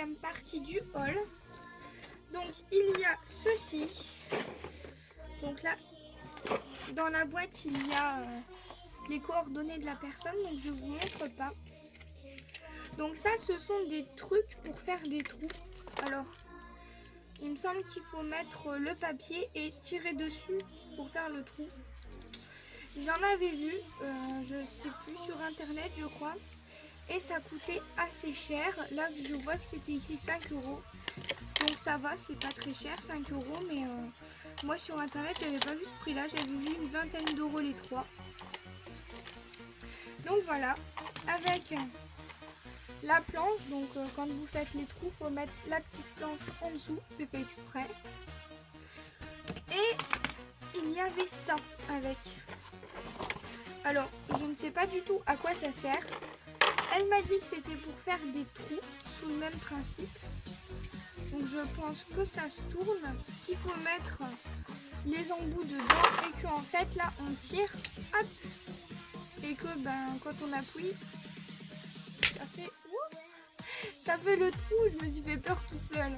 deuxième partie du haul. Donc il y a ceci. Donc là, dans la boîte, il y a les coordonnées de la personne, donc je vous montre pas. Donc ça, ce sont des trucs pour faire des trous. Alors, il me semble qu'il faut mettre le papier et tirer dessus pour faire le trou. J'en avais vu, je sais plus, sur internet je crois. Et ça coûtait assez cher. Là, je vois que c'était écrit 5 €. Donc ça va, c'est pas très cher, 5 €. Mais moi sur internet, j'avais pas vu ce prix-là. J'avais vu une vingtaine d'euros les trois. Donc voilà, avec la planche. Donc quand vous faites les trous, faut mettre la petite planche en dessous. C'est fait exprès. Et il y avait ça avec. Alors, je ne sais pas du tout à quoi ça sert. Elle m'a dit que c'était pour faire des trous sous le même principe. Donc je pense que ça se tourne, qu'il faut mettre les embouts dedans et qu'en fait là on tire, hop, et que quand on appuie, ça fait le trou. Je me suis fait peur toute seule.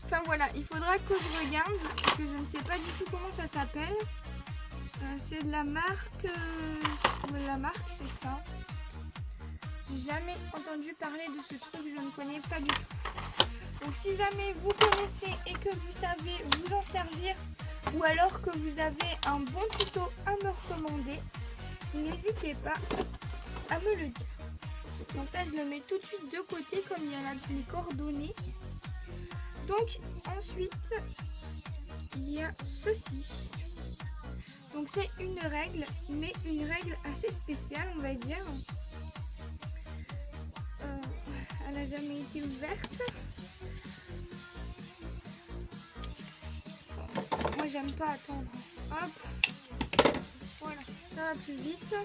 Enfin voilà, il faudra que je regarde, parce que je ne sais pas du tout comment ça s'appelle. C'est de la marque, c'est ça. J'ai jamais entendu parler de ce truc, je ne connais pas du tout. Donc si jamais vous connaissez et que vous savez vous en servir, ou alors que vous avez un bon tuto à me recommander, n'hésitez pas à me le dire. Donc là je le mets tout de suite de côté comme il y a les coordonnées. Donc ensuite il y a ceci. Donc c'est une règle, mais une règle assez spéciale on va dire. Elle n'a jamais été ouverte. Moi j'aime pas attendre. Hop. Voilà, ça va plus vite.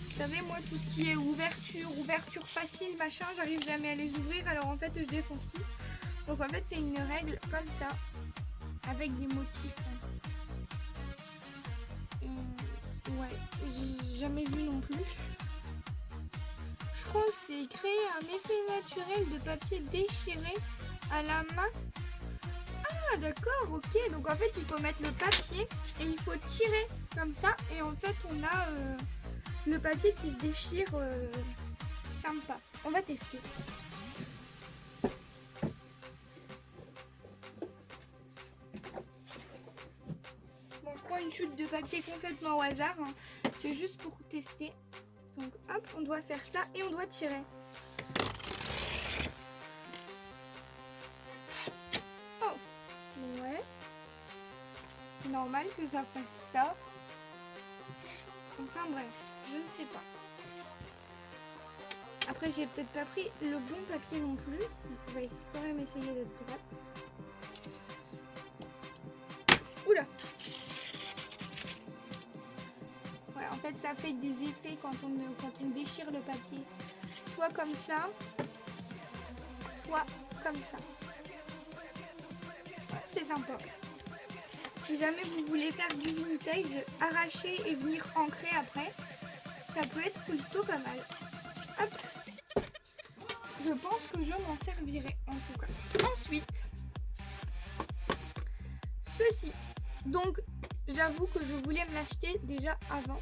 Vous savez, moi tout ce qui est ouverture facile, machin, j'arrive jamais à les ouvrir. Alors en fait je défonce tout. Donc en fait c'est une règle comme ça. Avec des motifs. Ouais, j'ai jamais vu non plus. Je crois que c'est créer un effet naturel de papier déchiré à la main. Ah d'accord, ok. Donc en fait il faut mettre le papier et il faut tirer comme ça. Et en fait on a le papier qui se déchire sympa. On va tester. Bon, je prends une chute de papier complètement au hasard. Hein. C'est juste pour tester. Donc hop, on doit faire ça et on doit tirer. Oh, ouais. C'est normal que ça fasse ça. Enfin bref, je ne sais pas. Après, j'ai peut-être pas pris le bon papier non plus. Donc, on va quand même essayer d'être droite. Oula! Ouais, en fait, ça fait des effets quand on déchire le papier. Soit comme ça, soit comme ça. Ouais, c'est sympa. Si jamais vous voulez faire du vintage, arracher et venir ancrer après, ça peut être plutôt pas mal. Hop. Je pense que je m'en servirai en tout cas. Ensuite, ceci. Donc, j'avoue que je voulais me l'acheter déjà avant.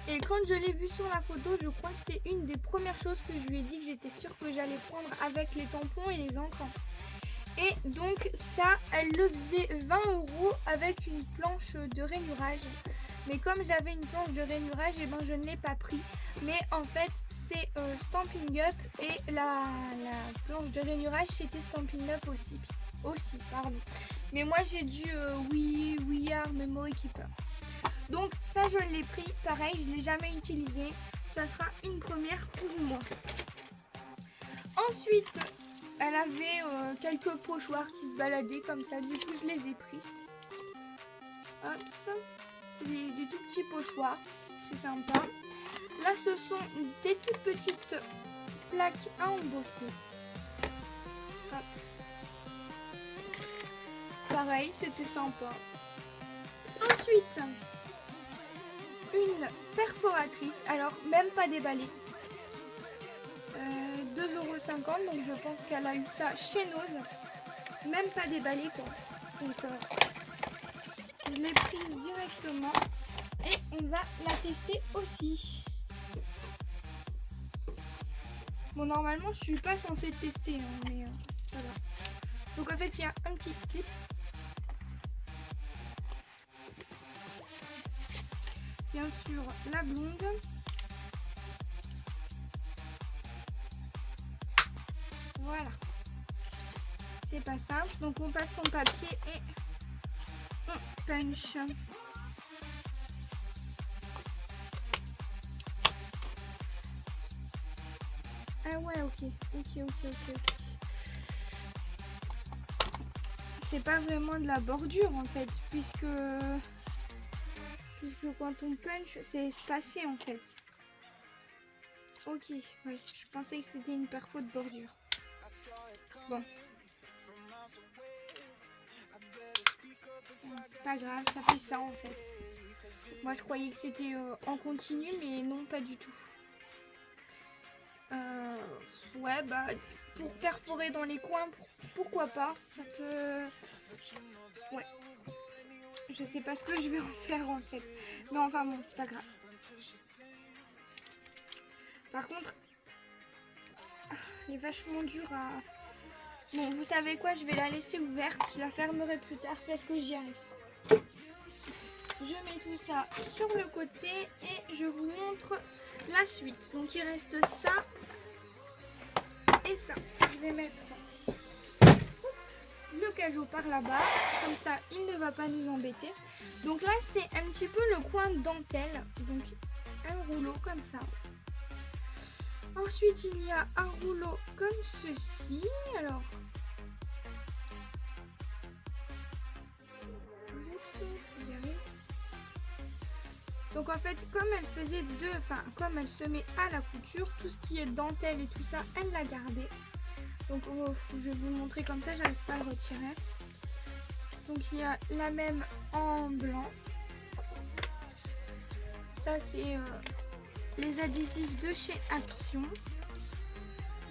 Et quand je l'ai vu sur la photo, je crois que c'est une des premières choses que je lui ai dit que j'étais sûre que j'allais prendre avec les tampons et les encres. Et donc ça, elle le faisait 20 € avec une planche de rainurage. Mais comme j'avais une planche de rainurage, et je ne l'ai pas pris. Mais en fait, c'est Stampin' Up et la planche de rainurage, c'était Stampin' Up aussi, pardon. Mais moi j'ai du We Are Memory Keeper. Donc ça je l'ai pris, pareil, je ne l'ai jamais utilisé. Ça sera une première pour moi. Ensuite, elle avait quelques pochoirs qui se baladaient comme ça, du coup je les ai pris. Hop, des tout petits pochoirs, c'est sympa. Là ce sont des toutes petites plaques à embosser. Hop. Pareil, c'était sympa. Ensuite, une perforatrice, alors même pas déballée. 2,50 €, donc je pense qu'elle a eu ça chez Nose. Même pas déballé quoi. Donc je l'ai prise directement et on va la tester aussi. Bon, normalement je suis pas censée tester, hein, mais voilà. Donc en fait il y a un petit clip. Bien sûr la blonde. Voilà. C'est pas simple. Donc on passe son papier et on punch. Ah ouais, ok. C'est pas vraiment de la bordure en fait, puisque quand on punch, c'est espacé en fait. Ok, ouais, je pensais que c'était une perfo de bordure. Bon. Pas grave, ça fait ça en fait. Moi je croyais que c'était en continu, mais non, pas du tout. Ouais, bah pour perforer dans les coins, pourquoi pas. Ça peut... Ouais. Je sais pas ce que je vais en faire en fait. Mais enfin bon, c'est pas grave. Par contre, elle est vachement dure à... Bon, vous savez quoi, je vais la laisser ouverte. Je la fermerai plus tard parce que j'y arrive. Je mets tout ça sur le côté et je vous montre la suite. Donc il reste ça et ça. Je vais mettre le cajou par là-bas, comme ça il ne va pas nous embêter. Donc là c'est un petit peu le coin de dentelle, donc un rouleau comme ça. Ensuite il y a un rouleau comme ceci. Alors donc en fait comme elle faisait comme elle se met à la couture, tout ce qui est dentelle et tout ça elle l'a gardé. Donc je vais vous montrer comme ça, j'arrive pas à le retirer. Donc il y a la même en blanc. Ça c'est les adhésifs de chez Action.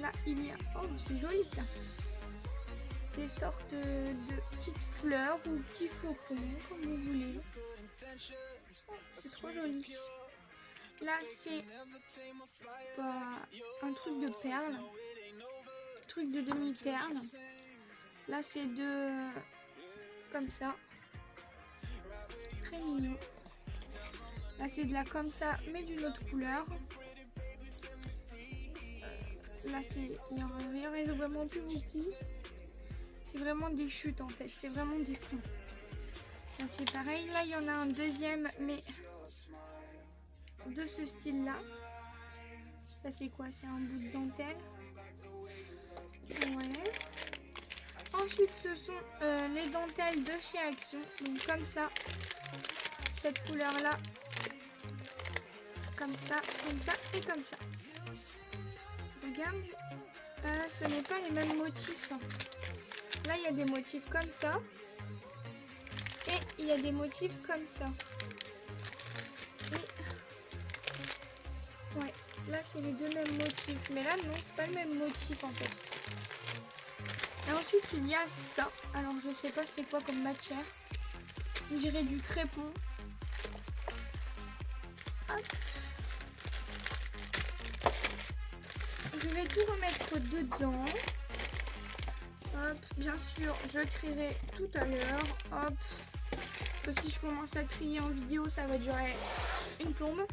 Là il y a, oh c'est joli ça, des sortes de petites fleurs ou petits flocons comme vous voulez. C'est trop joli. Là c'est un truc de perles, truc de demi-perle. Là c'est comme ça, très mignon. Là c'est de la comme ça mais d'une autre couleur. Là il y en a vraiment plus beaucoup. C'est vraiment des chutes en fait, c'est vraiment des fonds. Là c'est pareil, là il y en a un deuxième mais de ce style là. Ça c'est quoi? C'est un bout de dentelle. Ouais. Ensuite ce sont les dentelles de chez Action. Donc comme ça. Cette couleur là. Comme ça et comme ça. Regarde. Ce n'est pas les mêmes motifs. Là il y a des motifs comme ça. Et il y a des motifs comme ça. Et... ouais. Là c'est les deux mêmes motifs. Mais là non, c'est pas le même motif en fait. Et ensuite il y a ça. Alors je sais pas c'est quoi comme matière. On dirait du crépon. Hop. Je vais tout remettre dedans. Hop, bien sûr je trierai tout à l'heure. Hop. Parce que si je commence à trier en vidéo ça va durer une plombe.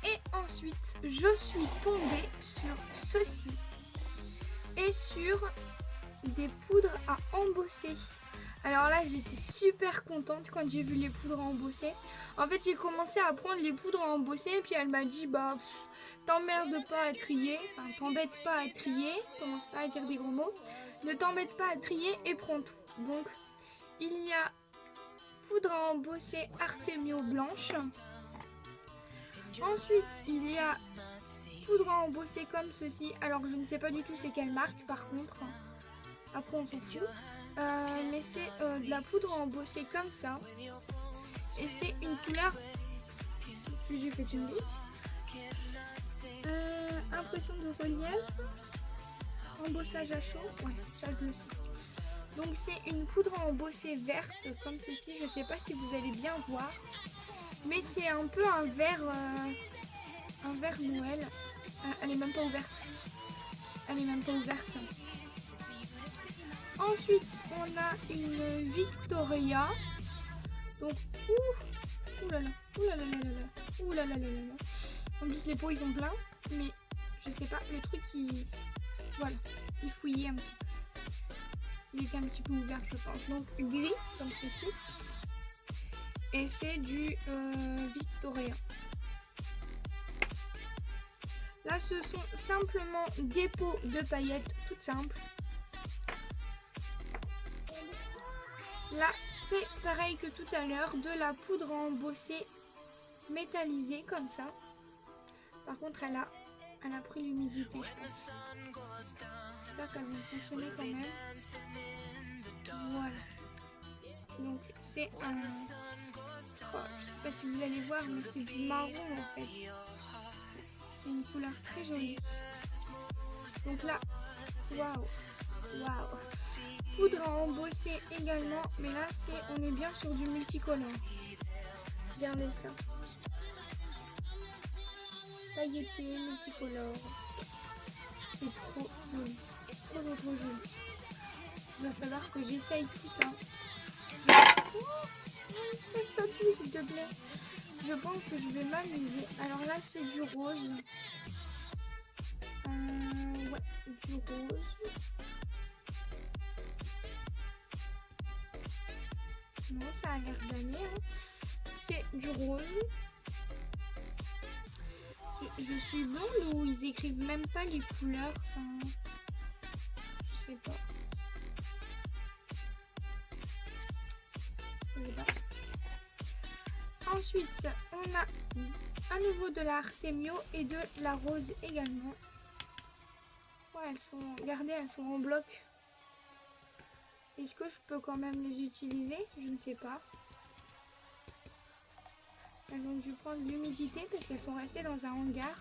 Et ensuite je suis tombée sur ceci. Et sur des poudres à embosser. Alors là j'étais super contente quand j'ai vu les poudres à embosser. En fait j'ai commencé à prendre les poudres à embosser et puis elle m'a dit bah t'emmerdes pas à trier, enfin t'embête pas à trier, commence pas à dire des gros mots, ne t'embête pas à trier et prends tout. Donc il y a poudre à embosser Artemio blanche. Ensuite il y a poudre à embosser comme ceci. Alors je ne sais pas du tout c'est quelle marque par contre. Après on s'en fout. Mais c'est de la poudre à embosser comme ça. Et c'est une couleur que j'ai fait tomber. Impression de relief. embossage à chaud. Ouais, ça je le sais. Donc c'est une poudre à embosser verte comme ceci. Je sais pas si vous allez bien voir. Mais c'est un peu un vert Noël. Elle est même pas ouverte. Elle est même pas ouverte. Ensuite, on a une Victoria. Donc, ouh là là, ouh là là là là, ouh là là là là. En plus, les pots ils sont pleins, mais je sais pas, le truc voilà, il fouillait un petit peu. Il était un petit peu ouvert, je pense. Donc, gris, comme ceci. Et c'est du Victoria. Là, ce sont simplement des pots de paillettes, toutes simples. Là, c'est pareil que tout à l'heure, de la poudre à embosser métallisée, comme ça. Par contre, elle a pris l'humidité. J'espère qu'elle va fonctionner quand même. Voilà. Donc, c'est un... Oh, je sais pas si vous allez voir, mais c'est du marron en fait. C'est une couleur très jolie. Donc là, waouh, waouh. Poudre à embosser également, mais là on est bien sur du multicolore. Regardez ça. Pailleté, multicolore. C'est trop joli. Trop joli. Il va falloir que j'essaye tout ça. S'il te plaît. Je pense que je vais m'amuser. Alors là c'est du rose. Ouais, du rose. Non, ça a l'air d'aller. Hein. C'est du rose. Je suis blonde ou ils écrivent même pas les couleurs. Enfin, je sais pas. Ensuite, on a à nouveau de la Artemio et de la rose également. Ouais, elles sont, regardez, elles sont en bloc. Est-ce que je peux quand même les utiliser? Je ne sais pas. Elles ont dû prendre l'humidité parce qu'elles sont restées dans un hangar.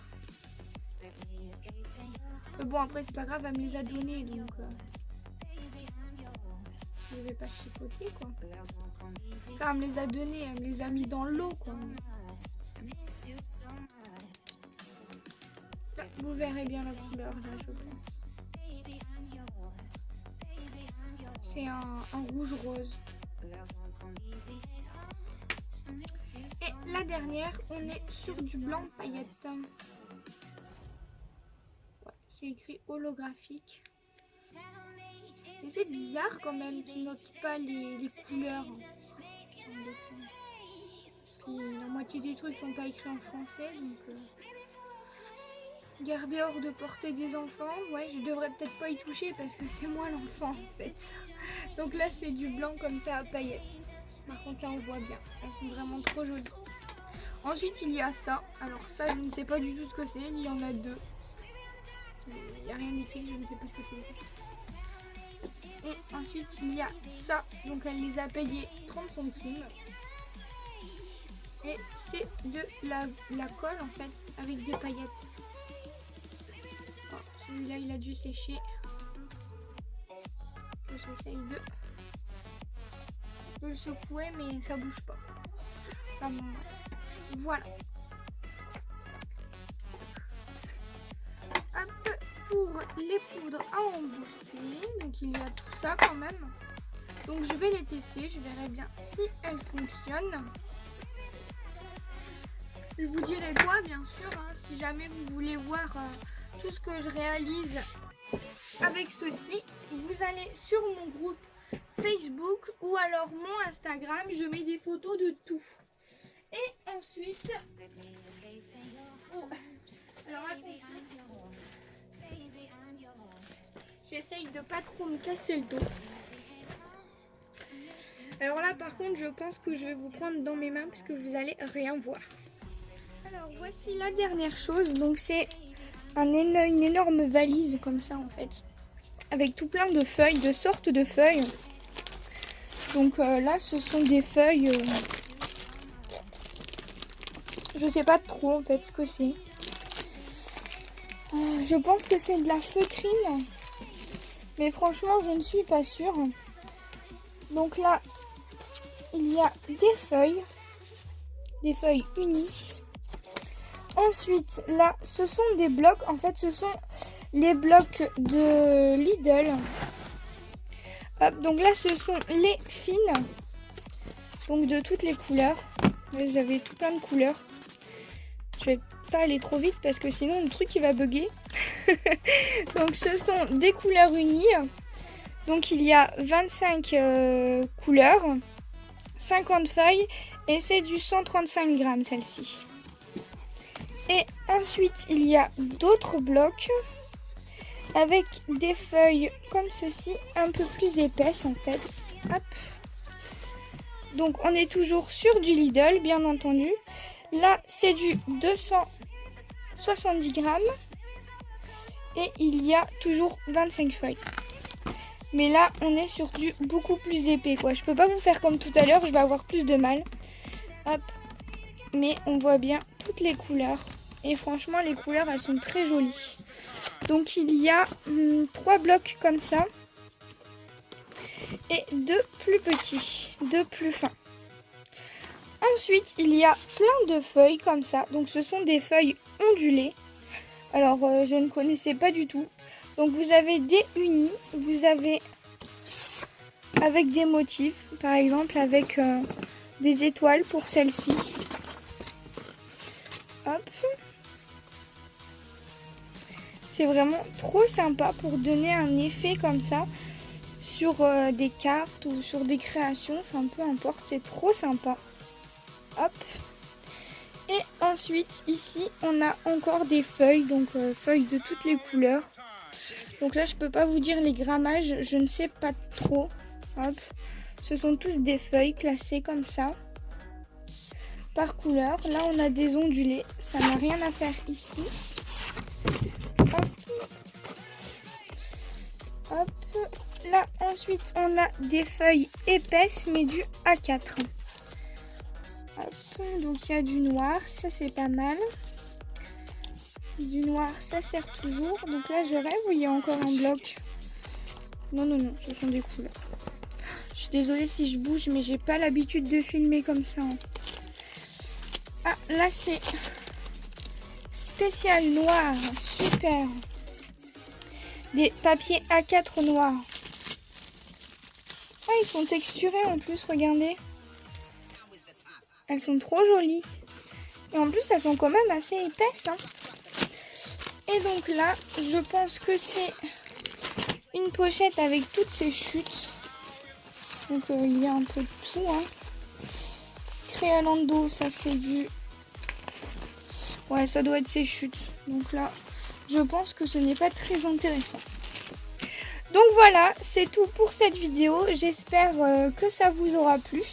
Mais bon, après, c'est pas grave, elle me les a données, donc je vais pas chipoter, quoi. Enfin, elle me les a données, elle me les a mis dans l'eau, quoi. Là, vous verrez bien la couleur, là, je pense. C'est un rouge-rose. Et la dernière, on est sur du blanc paillette. Ouais, c'est écrit holographique. Et c'est bizarre quand même qu'ils notent pas les couleurs. La moitié des trucs sont pas écrits en français, donc garder hors de portée des enfants. Ouais, je devrais peut-être pas y toucher parce que c'est moi l'enfant en fait. Donc là c'est du blanc comme ça à paillettes. Par contre là on voit bien, elles sont vraiment trop jolies. Ensuite il y a ça, alors ça je ne sais pas du tout ce que c'est, il y en a deux. Il n'y a rien écrit, je ne sais pas ce que c'est. Et ensuite il y a ça, donc elle les a payés 30 centimes. Et c'est de la colle en fait, avec des paillettes. Oh, celui-là il a dû sécher. J'essaye de le secouer mais ça bouge pas. Enfin, voilà. Hop, pour les poudres à embosser, donc il y a tout ça quand même. Donc je vais les tester, je verrai bien si elles fonctionnent. Je vous dirai quoi bien sûr, hein, si jamais vous voulez voir tout ce que je réalise avec ceci. Vous allez sur mon groupe Facebook ou alors mon Instagram, je mets des photos de tout. Et ensuite, alors attention, j'essaye de pas trop me casser le dos. Alors là par contre je pense que je vais vous prendre dans mes mains parce que vous allez rien voir. Alors voici la dernière chose, donc c'est une énorme valise comme ça en fait, avec tout plein de feuilles, de sortes de feuilles. Donc là ce sont des feuilles, je sais pas trop en fait ce que c'est. Je pense que c'est de la feutrine. Mais franchement, je ne suis pas sûre. Donc là, il y a des feuilles unies. Ensuite, là, ce sont des blocs. En fait, ce sont les blocs de Lidl. Hop, donc là, ce sont les fines. Donc de toutes les couleurs. Là, j'avais tout plein de couleurs. Je vais pas aller trop vite parce que sinon le truc il va bugger. Donc ce sont des couleurs unies. Donc il y a 25 couleurs, 50 feuilles et c'est du 135 grammes celle-ci. Et ensuite il y a d'autres blocs avec des feuilles comme ceci, un peu plus épaisses en fait. Hop. Donc on est toujours sur du Lidl bien entendu. Là c'est du 270 grammes et il y a toujours 25 feuilles. Mais là, on est sur du beaucoup plus épais, quoi. Je peux pas vous faire comme tout à l'heure, je vais avoir plus de mal. Hop. Mais on voit bien toutes les couleurs. Et franchement, les couleurs, elles sont très jolies. Donc, il y a 3 blocs comme ça. Et 2 plus petits, 2 plus fins. Ensuite, il y a plein de feuilles comme ça. Donc, ce sont des feuilles ondulées. Alors, je ne connaissais pas du tout. Donc vous avez des unis, vous avez avec des motifs, par exemple avec des étoiles pour celle-ci. Hop. C'est vraiment trop sympa pour donner un effet comme ça sur des cartes ou sur des créations, enfin peu importe, c'est trop sympa. Hop. Et ensuite ici on a encore des feuilles, donc feuilles de toutes les couleurs. Donc là, je peux pas vous dire les grammages, je ne sais pas trop. Hop. Ce sont tous des feuilles classées comme ça, par couleur. Là, on a des ondulés, ça n'a rien à faire ici. Hop. Hop. Là, ensuite, on a des feuilles épaisses, mais du A4. Hop. Donc, il y a du noir, ça c'est pas mal. Du noir, ça sert toujours. Donc là, je rêve où il y a encore un bloc. Non, non, non, ce sont des couleurs. Je suis désolée si je bouge, mais j'ai pas l'habitude de filmer comme ça. Hein. Ah, là, c'est spécial noir. Super. Des papiers A4 noirs. Ah, ils sont texturés en plus, regardez. Elles sont trop jolies. Et en plus, elles sont quand même assez épaisses. Hein. Et donc là, je pense que c'est une pochette avec toutes ces chutes. Donc il y a un peu de tout. Hein. Créalando, ça c'est du... Ouais, ça doit être ces chutes. Donc là, je pense que ce n'est pas très intéressant. Donc voilà, c'est tout pour cette vidéo. J'espère que ça vous aura plu.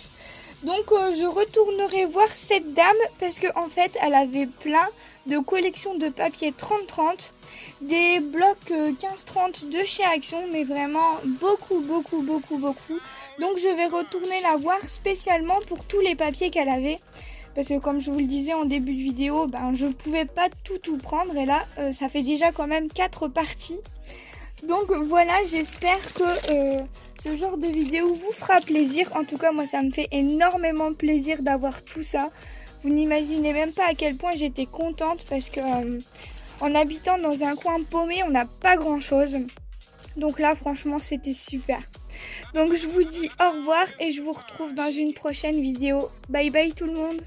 Donc je retournerai voir cette dame parce qu'en fait, elle avait plein de collections de papier 30-30, des blocs 15-30 de chez Action, mais vraiment beaucoup. Donc je vais retourner la voir spécialement pour tous les papiers qu'elle avait. Parce que comme je vous le disais en début de vidéo, ben, je ne pouvais pas tout prendre. Et là, ça fait déjà quand même 4 parties. Donc voilà, j'espère que ce genre de vidéo vous fera plaisir. En tout cas, moi, ça me fait énormément plaisir d'avoir tout ça. Vous n'imaginez même pas à quel point j'étais contente parce que en habitant dans un coin paumé, on n'a pas grand chose. Donc là, franchement, c'était super. Donc je vous dis au revoir et je vous retrouve dans une prochaine vidéo. Bye bye tout le monde.